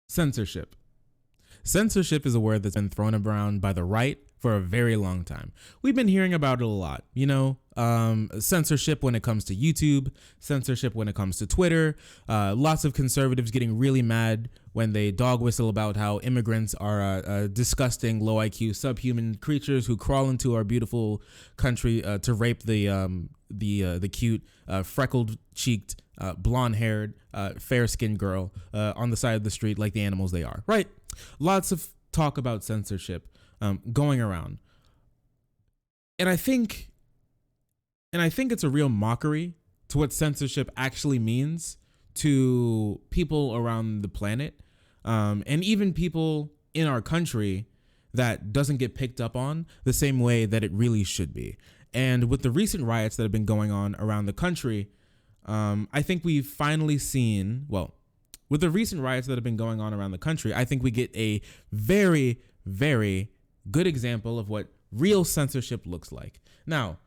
Censorship. Censorship is a word that's been thrown around by the right for a very long time. We've been hearing about it a lot. Censorship when it comes to YouTube, censorship when it comes to Twitter. Lots of conservatives getting really mad when they dog whistle about how immigrants are disgusting, low IQ, subhuman creatures who crawl into our beautiful country to rape the cute, freckled-cheeked, blonde-haired, fair-skinned girl on the side of the street like the animals they are. Right? Lots of talk about censorship going around, and I think it's a real mockery to what censorship actually means to people around the planet, and even people in our country that doesn't get picked up on the same way that it really should be. And with the recent riots that have been going on around the country, I think we've finally seen, with the recent riots that have been going on around the country, I think we get a very, very good example of what real censorship looks like. Now,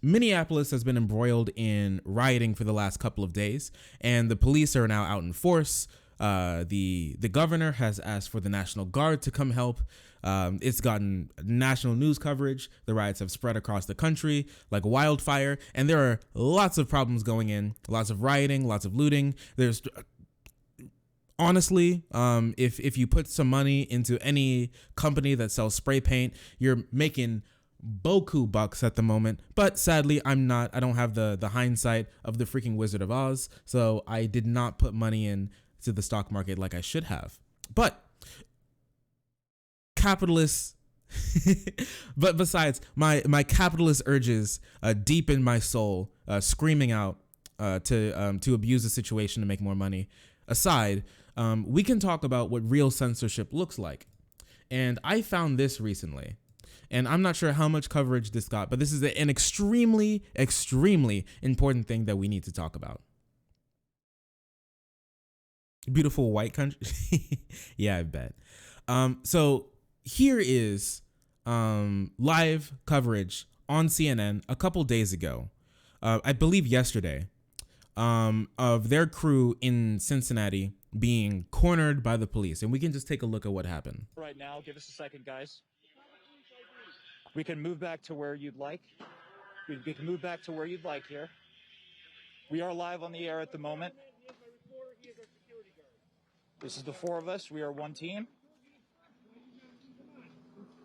Minneapolis has been embroiled in rioting for the last couple of days, and the police are now out in force. The governor has asked for the National Guard to come help. It's gotten national news coverage. The riots have spread across the country like wildfire, and there are lots of problems going in, lots of rioting, lots of looting. There's honestly, if you put some money into any company that sells spray paint, you're making boku bucks at the moment. But sadly, I don't have the hindsight of the freaking Wizard of Oz, so I did not put money in to the stock market like I should have. But capitalists but besides my capitalist urges deep in my soul, screaming out to abuse the situation to make more money aside, we can talk about what real censorship looks like. And I found this recently, and I'm not sure how much coverage this got, but this is an extremely, extremely important thing that we need to talk about. Beautiful white country. Yeah, I bet. So here is live coverage on CNN a couple days ago, I believe yesterday, of their crew in Cincinnati being cornered by the police. And we can just take a look at what happened. Right now, give us a second, guys. We can move back to where you'd like. We can move back to where you'd like here. We are live on the air at the moment. This is the four of us. We are one team.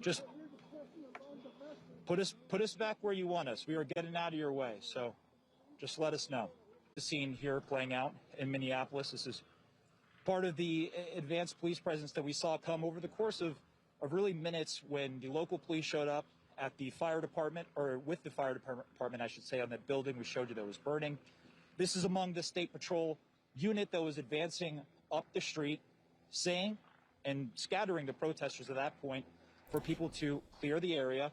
Just put us back where you want us. We are getting out of your way, so just let us know. The scene here playing out in Minneapolis. This is part of the advanced police presence that we saw come over the course of really minutes when the local police showed up at the fire department, or with the fire department, I should say, on that building we showed you that was burning. This is among the state patrol unit that was advancing up the street, saying and scattering the protesters at that point for people to clear the area.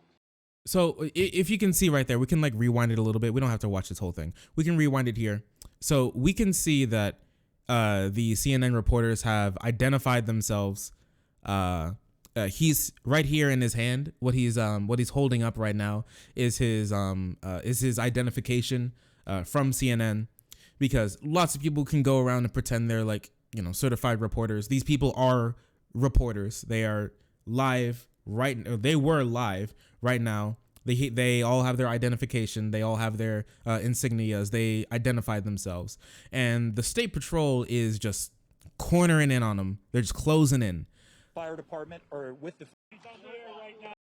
So if you can see right there, we can like rewind it a little bit. We don't have to watch this whole thing. We can rewind it here. So we can see that the CNN reporters have identified themselves. He's right here in his hand. What he's holding up right now is his identification from CNN, because lots of people can go around and pretend they're like, certified reporters. These people are reporters. They are live they were live right now. They all have their identification. They all have their insignias. They identified themselves. And the state patrol is just cornering in on them. They're just closing in. Fire department, or with the...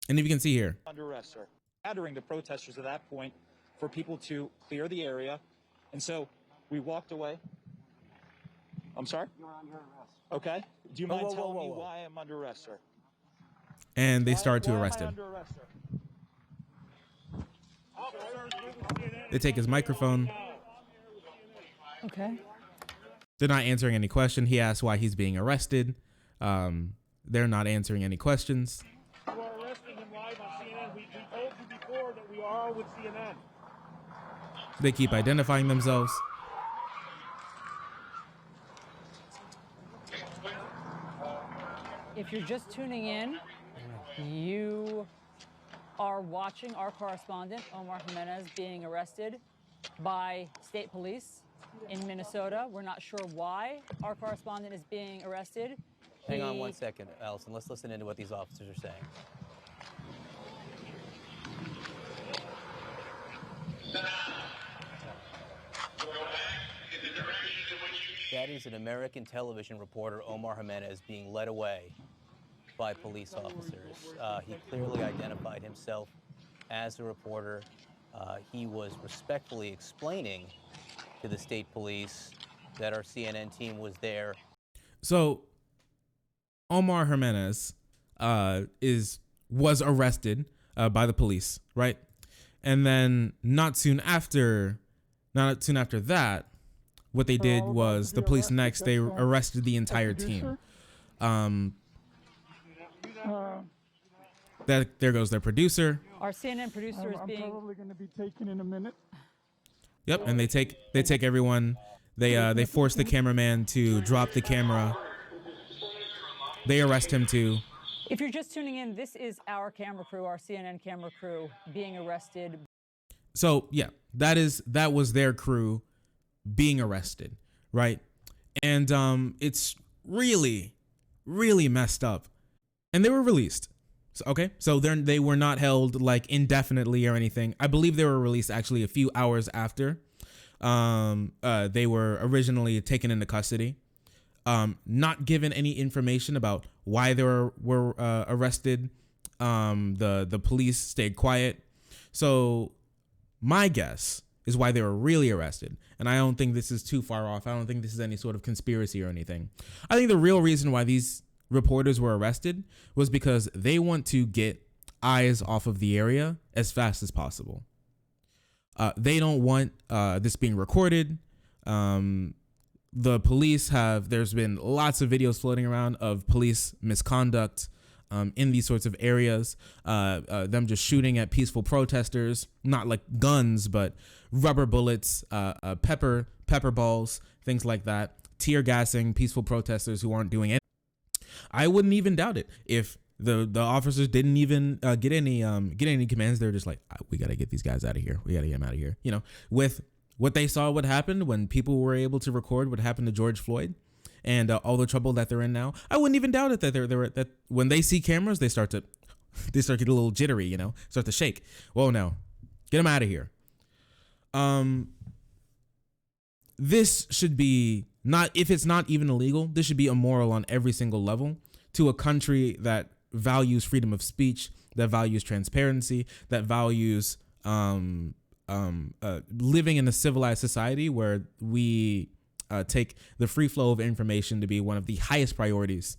And if you can see here. Under arrest, sir. Scattering the protesters at that point for people to clear the area. And so we walked away. I'm sorry? You're under arrest. Okay. Do you mind telling me why I'm under arrest, sir? And they start to arrest him. They take his microphone. Okay. They're not answering any question. He asks why he's being arrested. They're not answering any questions. You are arresting him live on CNN. We told you before that we are with CNN. They keep identifying themselves. If you're just tuning in, you are watching our correspondent, Omar Jimenez, being arrested by state police in Minnesota. We're not sure why our correspondent is being arrested. Hang on 1 second, Allison. Let's listen into what these officers are saying. That is an American television reporter, Omar Jimenez, being led away by police officers. He clearly identified himself as a reporter. He was respectfully explaining to the state police that our CNN team was there. So Omar Jimenez was arrested by the police, right? And then not soon after that, what they did was the police next, they arrested the entire team. There goes their producer. Our CNN producer is being... probably going to be taken in a minute. Yep, and they take everyone. They force the cameraman to drop the camera. They arrest him too. If you're just tuning in, this is our camera crew, our CNN camera crew, being arrested. So yeah, that was their crew being arrested, right? And it's really, really messed up. And they were released. So, okay, so they were not held like indefinitely or anything. I believe they were released actually a few hours after they were originally taken into custody. Not given any information about why they were arrested. The police stayed quiet. So my guess is why they were really arrested. And I don't think this is too far off. I don't think this is any sort of conspiracy or anything. I think the real reason why these reporters were arrested was because they want to get eyes off of the area as fast as possible. They don't want this being recorded. The police there's been lots of videos floating around of police misconduct in these sorts of areas, them just shooting at peaceful protesters, not like guns, but rubber bullets, pepper balls, things like that, tear gassing peaceful protesters who aren't doing anything. I wouldn't even doubt it if the officers didn't even get any commands. They're just like, we got to get these guys out of here. We got to get them out of here. You know, with what they saw, what happened when people were able to record what happened to George Floyd and all the trouble that they're in now, I wouldn't even doubt it that when they see cameras, they start to get a little jittery, you know, start to shake. Whoa, no, get them out of here. This should be not, if it's not even illegal, this should be immoral on every single level to a country that values freedom of speech, that values transparency, that values living in a civilized society where we take the free flow of information to be one of the highest priorities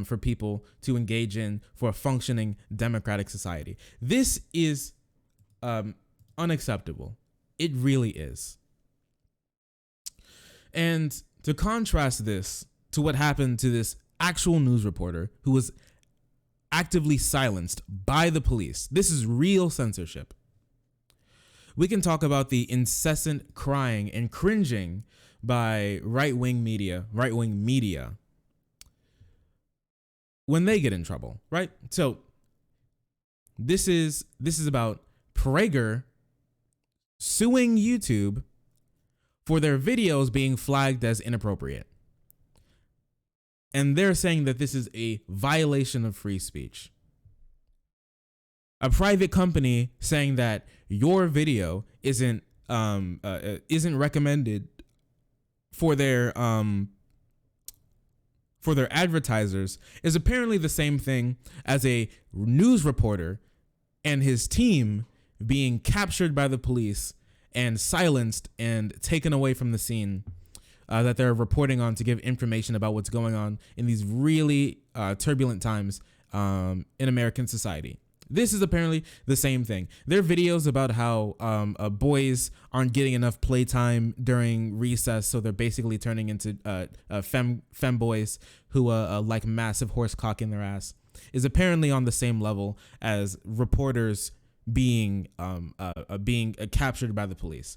for people to engage in for a functioning democratic society. This is unacceptable. It really is. And to contrast this to what happened to this actual news reporter who was actively silenced by the police, this is real censorship. We can talk about the incessant crying and cringing by right-wing media when they get in trouble, right? So this is about Prager suing YouTube for their videos being flagged as inappropriate. And they're saying that this is a violation of free speech. A private company saying that your video isn't recommended for their advertisers is apparently the same thing as a news reporter and his team being captured by the police and silenced and taken away from the scene that they're reporting on to give information about what's going on in these really turbulent times in American society. This is apparently the same thing. There are videos about how boys aren't getting enough playtime during recess, so they're basically turning into femboys who like massive horse cock in their ass, is apparently on the same level as reporters being captured by the police.